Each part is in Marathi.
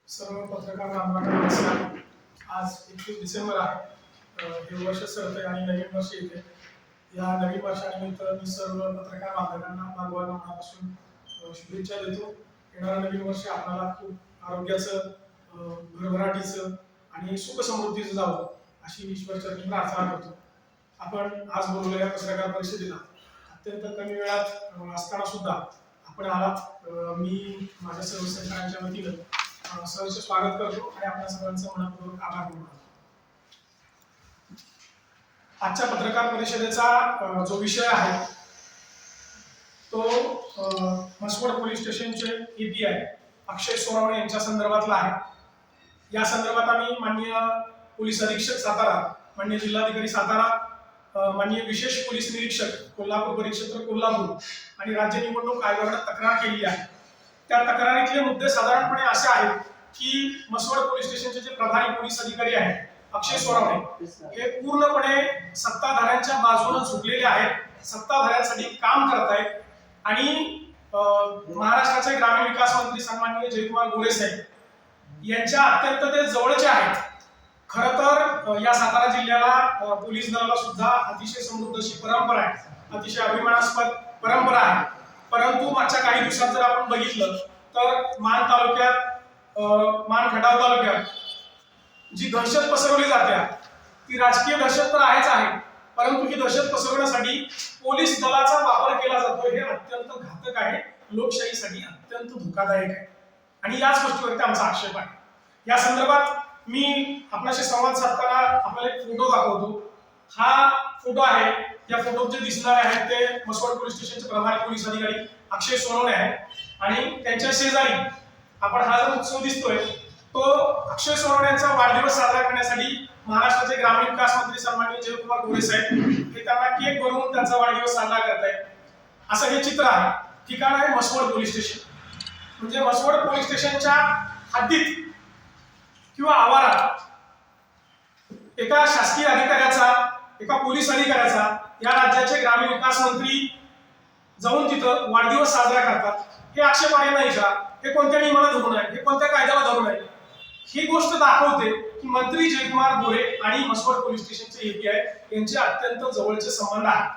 सर्व पत्रकार बांधवांना नमस्कार. आज 21 डिसेंबर आहे. हे वर्ष सरते आणि नवीन वर्ष येते. या नवीन वर्षानिमित्त मी सर्व पत्रकार बांधवांना मनापासून शुभेच्छा देतो. येणारं नवीन वर्ष आपल्याला खूप आरोग्याचं, भरभराटीचं आणि सुख समृद्धीचं जावं अशी ईश्वरचरणी प्रार्थना करतो. आपण आज बोलवलेल्या पत्रकार परिषदेला अत्यंत कमी वेळात असताना सुद्धा आपण आलात. मी माझ्या सर्व सहकाऱ्यांच्या वतीनं सहर्ष स्वागत करतो आणि आपल्या सर्वांचं मनपूर्वक आभार मानतो. आजच्या पत्रकार परिषदेचा जो विषय आहे तो म्हसवड पोलीस स्टेशनचे एपीआय अक्षय सोनवणे यांच्या संदर्भातला आहे. या संदर्भात आम्ही माननीय पोलीस अधीक्षक सातारा, माननीय जिल्हाधिकारी सातारा, माननीय विशेष पोलीस निरीक्षक कोल्हापूर परिक्षेत्र कोल्हापूर आणि राज्य निवडणूक आयोगाकडे तक्रार केली आहे. त्या तक्रारीतले मुद्दे साधारणपणे असे आहेत की म्हसवड पोलीस स्टेशनचे जे प्रभारी पोलीस अधिकारी आहेत अक्षय सोनवणे हे पूर्णपणे सत्ताधाऱ्यांच्या बाजूने झुकलेले आहेत, सत्ताधाऱ्यांसाठी काम करतायत आणि महाराष्ट्राचे ग्रामीण विकास मंत्री सन्माननीय जयकुमार गोरे साहेब यांच्या अत्यंत ते जवळचे आहेत. खरं तर या सातारा जिल्ह्याला पोलीस दलाला सुद्धा अतिशय समृद्ध अशी परंपरा आहे, अतिशय अभिमानास्पद परंपरा आहे. परंतु मागच्या काही दिवसात जर आपण बघितलं तर मान खटाव तालुक्यात जी दहशत पसरवली जाते ती राजकीय दहशत तर आहेच आहे, परंतु ही दहशत पसरवण्यासाठी पोलीस दलाचा वापर केला जातो. हे अत्यंत घातक आहे, लोकशाहीसाठी अत्यंत धोकादायक आहे आणि याच गोष्टीवरती आमचा आक्षेप आहे. या संदर्भात मी आपल्याशी संवाद साधताना आपल्याला एक फोटो दाखवतो. हा फोटो आहे. या फोटोत जे दिसणारे आहेत ते म्हसवड पोलीस स्टेशनचे प्रभारी पोलीस अधिकारी अक्षय सोनवणे आहेत आणि त्यांच्या शेजारी आपण हा जो उत्सव दिसतोय तो अक्षय सोनवणे यांचा वाढदिवस साजरा करण्यासाठी महाराष्ट्राचे ग्रामीण विकास मंत्री सन्माननीय जयकुमार गोरे साहेब हे त्यांना केक बनवून त्यांचा वाढदिवस साजरा करतायत. असं हे चित्र आहे. ठिकाण आहे म्हसवड पोलीस स्टेशन. म्हणजे म्हसवड पोलीस स्टेशनच्या हद्दीत किंवा आवारात एका शासकीय अधिकाऱ्याचा, एका पोलीस अधिकाऱ्याचा या राज्याचे ग्रामीण विकास मंत्री जाऊन तिथं वाढदिवस साजरा करतात. हे आक्षेपार्ह नाही का? हे कोणत्या नियमाला धरून आहे? हे कोणत्या कायद्याला धरून आहे? ही गोष्ट दाखवते की मंत्री जयकुमार गोरे आणि म्हसवड पोलीस स्टेशनचे एपीआय यांचे अत्यंत जवळचे संबंध आहेत.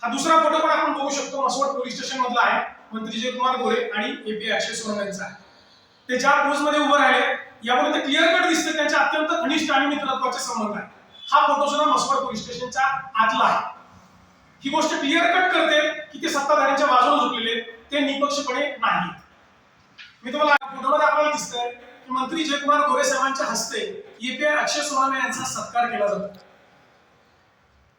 हा दुसरा फोटो पण आपण बघू शकतो. म्हसवड पोलीस स्टेशन मधला आहे. मंत्री जयकुमार गोरे आणि एपीआय अक्षय सोनवणे यांचा आहे. ते ज्या पोज मध्ये उभे राहिले यामध्ये क्लिअर कट दिसते त्यांचे अत्यंत घनिष्ठ आणि मित्रत्वाचे संबंध आहेत. हा फोटो सुद्धा म्हसवड पोलीस स्टेशनच्या आतला आहे. ही गोष्ट क्लिअर कट करते की ते सत्ताधाऱ्यांच्या बाजूने झुकलेले, ते निपक्षपणे नाही. मी तुम्हाला फोटोमध्ये आपल्याला दिसतंय की मंत्री जयकुमार गोरे साहेबांच्या हस्ते एपीआय अक्षय सोनवणे यांचा सत्कार केला जातो.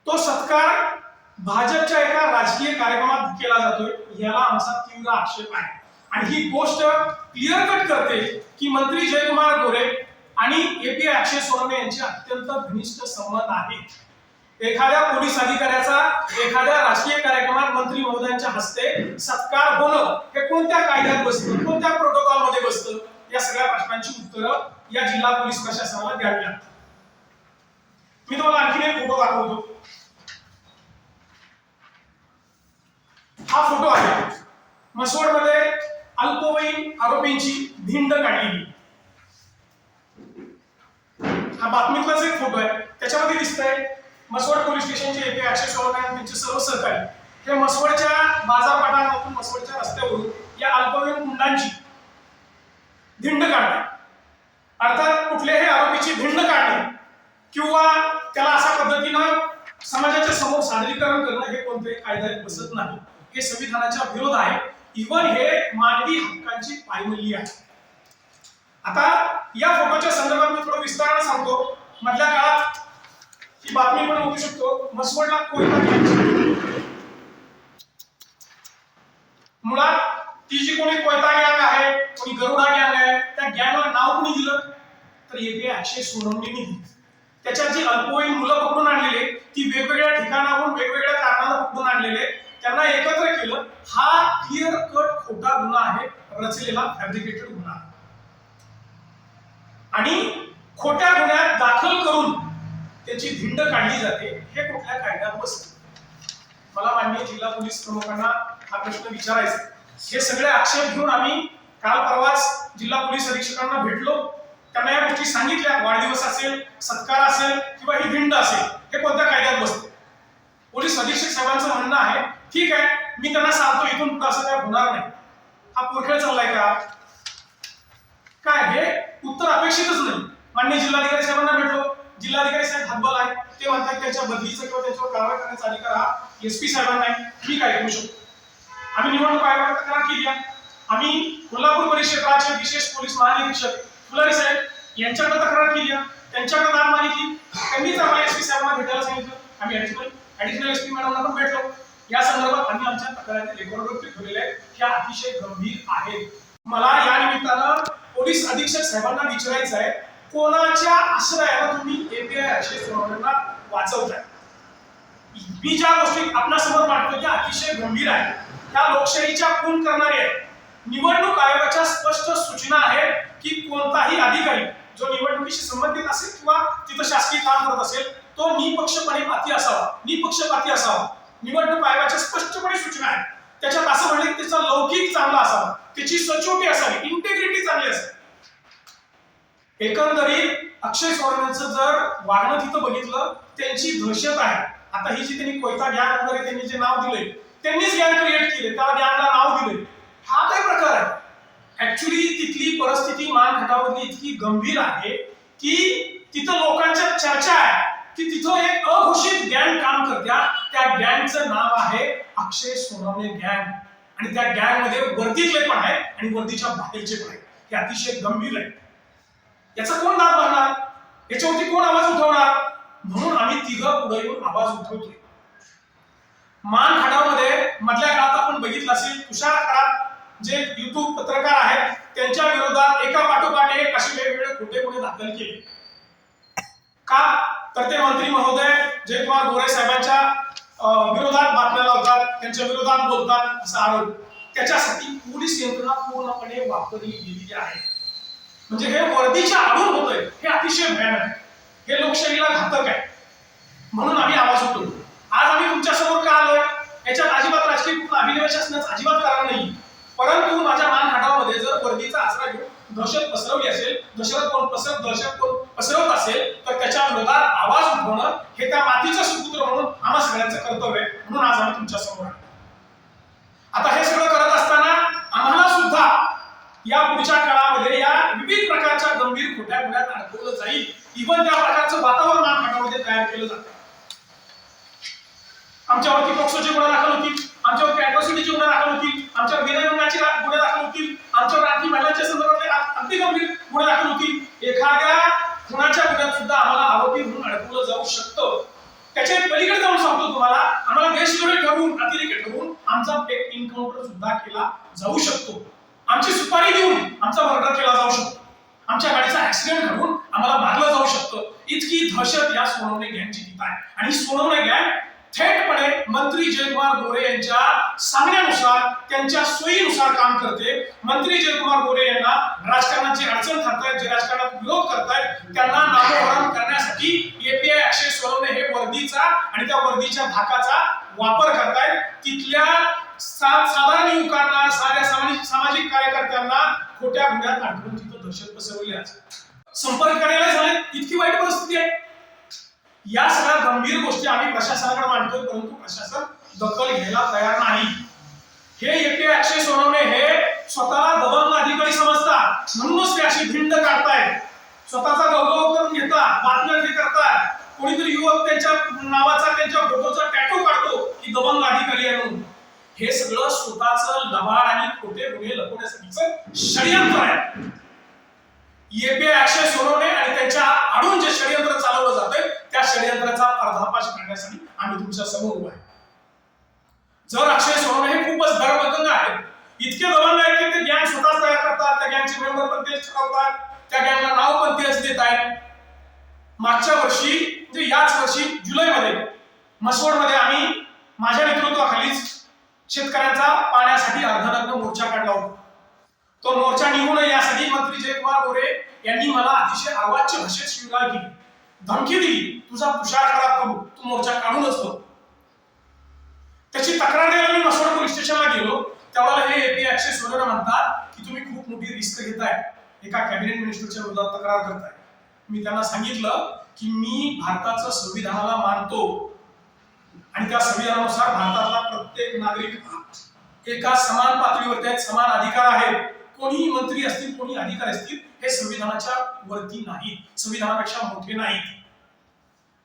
तो सत्कार भाजपच्या एका राजकीय कार्यक्रमात केला जातोय, याला आमचा तीव्र आक्षेप आहे. आणि ही गोष्ट क्लिअर कट करते की मंत्री जयकुमार गोरे आणि एपीआय अक्षय सोनवणे यांचे अत्यंत घनिष्ठ संबंध आहेत. एखाद्या पोलीस अधिकाऱ्याचा एखाद्या राजकीय कार्यक्रमात मंत्री महोदयांच्या हस्ते सत्कार होणं हे कोणत्या कायद्यात बसतं, कोणत्या प्रोटोकॉल मध्ये बसतं, या सगळ्या प्रश्नांची उत्तरं या जिल्हा पोलीस प्रशासनाला द्यावी लागतात. मी तुम्हाला आणखी एक फोटो दाखवतो. हा फोटो आहे. म्हसवडमध्ये अल्पवयीन आरोपींची धिंड काढलेली. हा बातमीतलाच एक फोटो आहे. त्याच्यामध्ये दिसतंय म्हसवड पोलीस स्टेशनचे एपीआय अक्षय सोनवणे आणि त्यांचे सर्व सहकारी हे म्हसवडच्या बाजारपेठांमधून, म्हसवडच्या रस्त्यावरून या अल्पवयीन गुंडांची धिंड काढणे, अर्थात कुठल्याही आरोपीची धिंड काढणे किंवा त्याला अशा पद्धतीनं समाजाच्या समोर सादरीकरण करणं हे कोणत्याही कायद्यात बसत नाही. हे संविधानाच्या विरोध आहे. इव्हन हे मानवी हक्कांची पायमल्ली आहे. आता या फोटोच्या संदर्भात मी थोडं विस्ताराने सांगतो. मधल्या काळात ही बातमी पण बघू शकतो. म्हसवडला कोयता गँग, मुळात ती जी कोणी कोयता गँग आहे, कोणी गरुडा गँग आहे, त्या गँगला नाव कोणी दिलं तर एपीआय अक्षय सोनवणेंनी दिलं. त्याच्यात जी अल्पवयीन मुलं पकडून आणलेले, ती वेगवेगळ्या ठिकाणाहून वेगवेगळ्या कारणाला पकडून आणलेले, त्यांना एकत्र केलं. हा क्लिअर कट खोटा गुन्हा आहे, रचलेला फॅब्रिकेटेड गुन्हा आणि खोट्या गुन्ह्यात दाखल करून त्याची धिंड काढली जाते. हे कुठल्या कायद्यात बसतं? मला माननीय जिल्हा पोलीस प्रमुखांना हा प्रश्न विचारायचा. हे सगळे आक्षेप घेऊन आम्ही काल परवाच जिल्हा पोलीस अधीक्षकांना भेटलो, त्यांना या गोष्टी सांगितल्या. वाढदिवस असेल, सत्कार असेल किंवा ही भिंड असेल, हे कोणत्या कायद्यात बसते. पोलीस अधीक्षक साहेबांचं म्हणणं आहे, ठीक आहे, मी त्यांना सांगतो इथून पुढे असं काय होणार नाही. हा पोरखेळ चाललाय का काय? हे उत्तर अपेक्षितच नाही. माननीय जिल्हाधिकारी साहेबांना भेटलो, जिल्हाधिकारी साहेब हातबल आहे, ते म्हणतात त्यांच्या बदलीचं किंवा त्यांच्यावर कारवाई करण्याचा अधिकार हा एसपी साहेबांना आहे. मी काय करू शकतो? आम्ही निवडणूक आयोगाकडे तक्रार केली आहे. आम्ही कोल्हापूर परिक्षेत्राचे विशेष पोलीस महानिरीक्षक फुलारी साहेब यांच्याकडे तक्रार केली आहे, त्यांच्याकडे दाद मागितली. त्यांनीच आम्हाला एसपी साहेबांना भेटायला सांगितलं. आम्ही ऍडिशनल एसपी मॅडमला पण भेटलो. या संदर्भात आम्ही आमच्या तक्रारी रेकॉर्डवरती ठेवलेल्या आहेत, ह्या अतिशय गंभीर आहेत. मला या निमित्तानं पोलीस अधीक्षक साहेबांना विचारायचं आहे, कोणाच्या आश्रयाला तुम्ही एपीआय 894 वाचवताय? मी ज्या गोष्टी आपल्यासमोर मांडतो त्या अतिशय गंभीर आहे, त्या लोकशाहीच्या खून करणारे आहेत. निवडणूक आयोगाच्या स्पष्ट सूचना आहेत की कोणताही अधिकारी जो निवडणुकीशी संबंधित असेल किंवा तिथं शासकीय काम करत असेल तो निपक्षपाती असावा. निवडणूक आयोगाच्या स्पष्टपणे सूचना आहेत. त्याच्यात असं म्हणले की त्याचा लौकिक चांगला असावा, त्याची सचोटी असावी, इंटेग्रिटी चांगली असावी. एकंदरीत अक्षय सोनवणेंचं जर वागणं तिथं बघितलं, त्यांची दहशत आहे. आता ही जी त्यांनी कोयता गॅंग वगैरे त्यांनी जे नाव दिले, त्यांनीच गॅंग क्रिएट केले, त्या गॅंगला नाव दिले. हा काय प्रकार आहे? ऍक्च्युली तिथली परिस्थिती मानखटावरली इतकी गंभीर आहे की तिथं लोकांच्या चर्चा आहे की तिथं एक अघोषित गँग काम करत्या. त्या गँगचं नाव आहे अक्षय सोनवणे गँग, आणि त्या गँग मध्ये वर्दीतले पण आहेत आणि वर्दीच्या बाहेरचे पण आहेत. हे अतिशय गंभीर आहे. याचा कोण दाद भरणार? याच्यावरती कोण आवाज उठवणार? म्हणून आम्ही तिघं पुढे येऊन आवाज उठवतोय. मानखटावमध्ये मधल्या काळात आपण बघितलं असेल, तुषार खरात जे युट्यूब पत्रकार आहेत त्यांच्या विरोधात एका पाठोपाठ एक असे वेगवेगळे खोटे गुन्हे दाखल केले. का? तर ते मंत्री महोदय जयकुमार गोरे साहेबांच्या विरोधात बातम्या लावतात, त्यांच्या विरोधात बोलतात असा आरोप. त्याच्यासाठी पोलीस यंत्रणा पूर्णपणे वापरली गेलेली आहे. म्हणजे हे वर्दीच्या आडून होतंय, हे अतिशय भयानक आहे, हे लोकशाहीला घातक आहे. म्हणून आम्ही आवाज उठवतो. आज आम्ही तुमच्या समोर का आलोय? याच्यात अजिबात राजकीय अभिनिवेश असण्याचं अजिबात कारण नाही. परंतु माझ्या मानखटावमध्ये जर वर्दीचा आसरा घेऊन दहशत पसरवली असेल, दहशत कोण पसरवत असेल तर त्याच्या विरोधात आवाज उठवणं हे त्या मातीचं सुपुत्र म्हणून आम्हा सगळ्यांचं कर्तव्य आहे. म्हणून आज आम्ही तुमच्या समोर आलो. आता हे सगळं करत असताना आम्हाला सुद्धा या पुढच्या काळामध्ये या विविध प्रकारच्या गंभीर खोट्या गुन्ह्यात अडकवलं जाईल. इव्हन त्या प्रकारचं वातावरण मानखटावमध्ये तयार केलं जातं. आमच्यावरती पोक्सोचे गुन्हे दाखल होतील, आमच्यावरती अॅट्रॉसिटीचे गुन्हे दाखल होतील, आमच्यावर विनयभंगाचे गुन्हे दाखल होतील, आमच्यावर आणखी महिलांच्या संदर्भातले अगदी गंभीर गुन्हे दाखल होतील. एखाद्या खुनाच्या गुन्ह्यात सुद्धा आम्हाला आरोपी म्हणून अडकवलं जाऊ शकतं. त्याच्या पलीकडे जाऊन सांगतो तुम्हाला, आम्हाला देशद्रोही ठरवून, अतिरेकी ठरवून आमचा फेक एन्काउंटर सुद्धा केला जाऊ शकतो. आमची सुपारी देऊन आमचा मर्डर केला जाऊ शकतो. आमच्या गाडीचा ऍक्सिडेंट घडवून आम्हाला मारलं जाऊ शकतं. इतकी दहशत या सोनवणे गँगची तिथं आहे. आणि सोनवणे गँग थेटपणे मंत्री जयकुमार गोरे यांच्या सांगण्यानुसार, त्यांच्या सोयीनुसार काम करते. मंत्री जयकुमार गोरे यांना राजकारणाची अडचण ठरतायत, जे राजकारणात विरोध करतायत त्यांना नामोहरम करण्यासाठी एपीआय 894 हे वर्दीचा आणि त्या वर्दीच्या धाकाचा वापर करतायत. तिथल्या साधारण युवकांना, साध्या सामाजिक कार्यकर्त्यांना खोट्या गुन्ह्यात अडकवून तिथं दहशत पसरवली आहे. संपर्क करायला झाले, इतकी वाईट परिस्थिती आहे. या सगळ्या गंभीर गोष्टी आम्ही प्रशासनाकडे मांडतोय, परंतु प्रशासन दखल घ्यायला तयार नाही. हे एपीआय 894 हे स्वतःला दबंग अधिकारी समजतात, म्हणूनच ते अशी भिंड काढतायत. स्वतःचा गौरव करून घेतात, बातम्या ते करतात. कोणीतरी युवक त्यांच्या नावाचा, त्यांच्या फोटोचा टॅटू काढतो की दबंग अधिकारी आहे म्हणून. हे सगळं स्वतःचं लबाड आणि खोटे गुन्हे लपवण्यासाठीचं षडयंत्र आहे. एपीआय 894 आणि त्यांच्या आडून जे षडयंत्र चालवलं जातंय त्या षडयंत्राचा पर्दाफाश करण्यासाठी आम्ही तुमच्या समोर उभा आहे. जर अक्षय सोनवणे हे खूपच धर्मगंग आहेत, इतके दबंग आहेत की ते गँग स्वतःच तयार करतात, त्या गँगचे मेंबर पण तेच ठरवतात, त्या गँगला नाव पण तेच देत आहेत. मागच्या वर्षी म्हणजे याच वर्षी जुलैमध्ये मसवडमध्ये आम्ही माझ्या नेतृत्वाखालीच शेतकऱ्यांचा पाण्यासाठी अर्धनग्न मोर्चा काढला होता. तो मोर्चा निघू नये यासाठी मंत्री जयकुमार गोरे यांनी मला अतिशय अर्वाच्य भाषेत शिवीगाळ केली, धमकी दिली, तुझा तुषार खराब करू, तू मोर्चा काढूनच बघ. त्याची तक्रार द्यायला मी मसवड पोलीस स्टेशनला गेलो. त्यावेळेला हे एपी 116 म्हणतात की तुम्ही खूप मोठी रिस्क घेताय, एका कॅबिनेट मिनिस्टरच्या विरोधात तक्रार करताय. मी त्यांना सांगितलं की मी भारताचं संविधानाला मानतो आणि त्या संविधानानुसार भारतातला प्रत्येक नागरिक एका समान पातळीवरती आहेत, समान अधिकार आहेत. कोणीही मंत्री असतील, कोणी अधिकारी असतील, हे संविधानाच्या वरती नाहीत, संविधानापेक्षा मोठे नाहीत.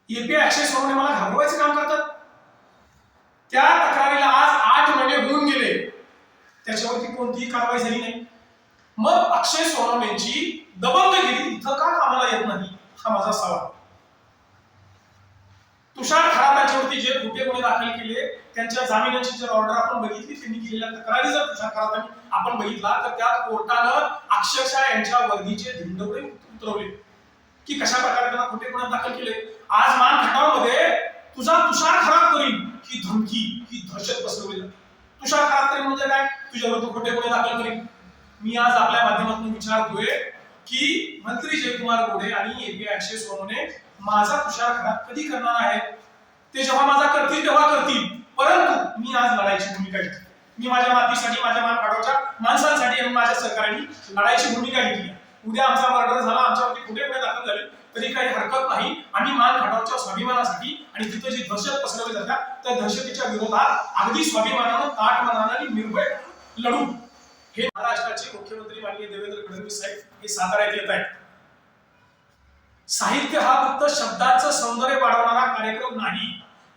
एपी 116 मला घाबरवायचं काम करतात. त्या तक्रारीला आज 8 महिने होऊन गेले, त्याच्यावरती कोणतीही कारवाई झाली नाही. मग अक्षय सोनवणेंची दबंगगिरी इथं का कामाला येत नाही, हा माझा सवाल. तुषार खरातांच्यावरती जे खोटे गुन्हे दाखल केले, त्यांच्या जामिनाची जर ऑर्डर आपण बघितली, त्यांनी केलेल्या तक्रारी जर तुषार खरातांनी आपण बघितला, तर त्यात कोर्टानं अक्षरशः यांच्या वर्दीचे धिंडवडे उतरवले की कशा प्रकारे त्यांना खोटे गुन्हे दाखल केले. आज मान खटावमध्ये तुझा तुषार खरात करीन ही धमकी, ही दहशत पसरवली जाते. तुषार खरात करीन म्हणजे काय? तुझ्यावर खोटे गुन्हे दाखल करीन. मी आज आपल्या माध्यमातून विचारतोय की मंत्री जयकुमार गोडे आणि एपी 116 माझा तुषार खरात कधी करणार आहेत? ते जेव्हा माझा करतील तेव्हा करतील, परंतु मी आज लढायची भूमिका घेतली. मी माझ्या मातीसाठी, माझ्या मान खटावच्या माणसांसाठी आणि माझ्या सहकाऱ्यांनी लढायची भूमिका घेतली. उद्या आमचा मर्डर झाला, आमच्यावरती खोटे गुन्हे दाखल झाले तरी काही हरकत नाही. आम्ही मान खटावच्या स्वाभिमानासाठी आणि तिथे जी दहशत पसरवली जाते त्या दहशतीच्या विरोधात अगदी स्वाभिमानानं, ताठ मनानं आणि निर्भय लढू. हे महाराष्ट्राचे मुख्यमंत्री माननीय देवेंद्र फडणवीस साहेब हे साताऱ्यात येत आहेत. साहित्य हा फक्त शब्दांचं सौंदर्य वाढवणारा कार्यक्रम नाही,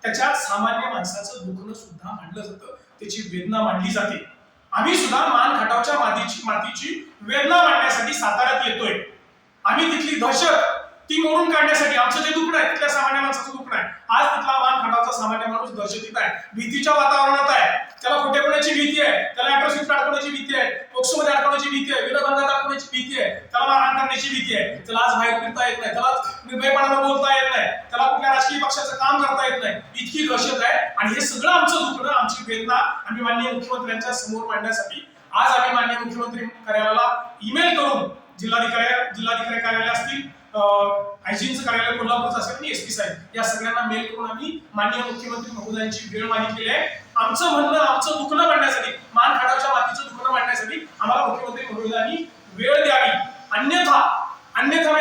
त्याच्यात सामान्य माणसाचं दुखणं सुद्धा मांडलं जातं, त्याची वेदना मांडली जाते. आम्ही सुद्धा मान खटावच्या मातीची वेदना मांडण्यासाठी साताऱ्यात येतोय. आम्ही तिथली दहशत ती मोडून काढण्यासाठी आमचं जे दुखणं आहे, तिथल्या सामान्य माणसाचं दुखणं आहे. आज तिथला मान खटावचा सामान्य माणूस दहशतीत आहे, भीतीच्या वातावरणात आहे. त्याला खोटेपणाची भीती आहे, त्याला अॅट्रॉसिटी अडकवण्याची भीती आहे, पोक्सोमध्ये अडकवण्याची भीती आहे, विनयभंगात अडकवण्याची भीती आहे, त्याला मारहाण करण्याची भीती आहे. त्याला आज बाहेर फिरता येत नाही, त्याला निर्भयपणानं बोलता येत नाही, त्याला कुठल्या राजकीय पक्षाचं काम करता येत नाही. इतकी दहशत आहे. आणि हे सगळं आमचं दुखणं, आमची वेदना आम्ही माननीय मुख्यमंत्र्यांच्या समोर मांडण्यासाठी आज आम्ही माननीय मुख्यमंत्री कार्यालयाला ईमेल करून जिल्हाधिकारी कार्यालय असतील, आयजीचं कार्यालय कोल्हापूरचं असेल आणि एसपी साहेब या सगळ्यांना मेल करून आम्ही माननीय मुख्यमंत्री महोदयांची वेळ मागितलेली आहे. आमचं म्हणणं, आमचं दुखणं मांडण्यासाठी, मान खटावच्या मातीचं दुखणं मांडण्यासाठी आम्हाला मुख्यमंत्री महोदयांनी वेळ द्यावी. अन्यथा मी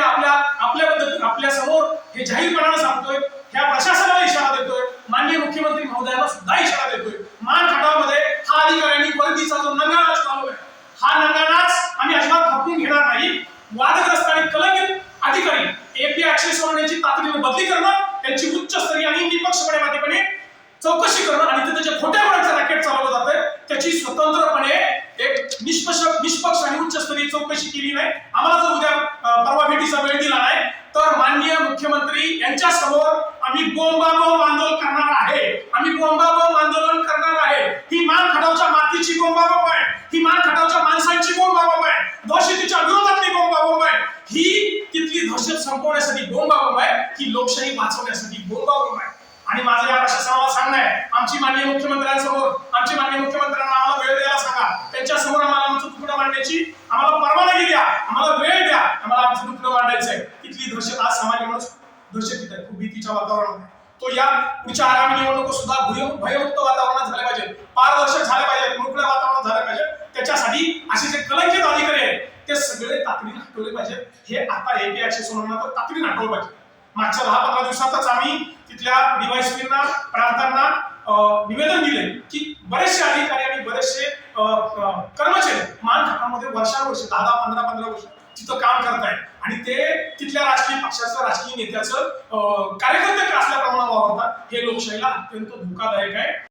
आपल्या समोर हे जाहीरपणानं सांगतोय, ह्या प्रशासनाला इशारा देतोय, माननीय मुख्यमंत्री महोदयांना सुद्धा इशारा देतोय. मान खटावमध्ये हा अधिकाऱ्यांनी वर्दीचा जो नंगानाच चालवलाय, हा नंगानाच आम्ही अजिबात खपवून घेणार नाही. वादग्रस्त आणि कलंकित अधिकारी एपी 116 ची तातडीने बदली करणं, त्यांची उच्चस्तरीय आणि निपक्षपातीपणे चौकशी करणं आणि तिथे जे खोट्या गुन्ह्याचं रॅकेट चालवलं जातंय त्याची स्वतंत्रपणे एक निष्पक्ष आणि उच्चस्तरीय चौकशी केली नाही. आम्हाला जर उद्या परवा भेटीचा वेळ दिला नाही तर माननीय मुख्यमंत्री यांच्या समोर आम्ही बोंबाबोंब आंदोलन करणार आहे. आम्ही बोंबाबोंब आंदोलन करणार आहे. ही मान खटावच्या मातीची बोंबाबोंब आहे, ही मान खटावच्या माणसांची बोंबाबोंब आहे, दहशतीच्या विरोधातली बोंबाबोंब आहे, ही तिथली दहशत संपवण्यासाठी बोंबाबोंब आहे, ही लोकशाही वाचवण्यासाठी बोंबाबोंब आहे. आणि माझं या प्रशासनाला सांगणं आहे, आमची माननीय मुख्यमंत्र्यांसमोर, आमची माननीय मुख्यमंत्र्यांना आम्हाला वेळ द्यायला सांगा. त्यांच्या समोर आम्हाला आमचं दुखणं मांडण्याची आम्हाला परवानगी द्या, आम्हाला वेळ द्या, आम्हाला आमचं दुखणं मांडायचंय. तिथली दहशत आज सामान्य माणूस दहशतीत आहे, खूप भीतीच्या वातावरणात आहे. तो या पुढच्या आगामी निवडणुका सुद्धा भयमुक्त वातावरणात झाल्या पाहिजे, पारदर्शक झाल्या पाहिजे, मोकळ्या वातावरणात झाल्या पाहिजे. त्याच्यासाठी असे जे कलंकित अधिकारी आहेत ते सगळे तातडीने हटवले पाहिजेत. हे आता एपी 116 तर तातडीने हटवलं पाहिजे. मागच्या 10-15 दिवसातच आम्ही तिथल्या डीवायएसपींना, प्रांतांना निवेदन दिले की बरेचसे अधिकारी आणि बरेचसे कर्मचारी मान खटावमध्ये वर्षानुवर्ष 10-15 वर्ष तिथं काम करतायत आणि ते तिथल्या राजकीय पक्षाचं, राजकीय नेत्याचं कार्यकर्ते असल्याप्रमाणे वावरतात. हे लोकशाहीला अत्यंत धोकादायक आहे.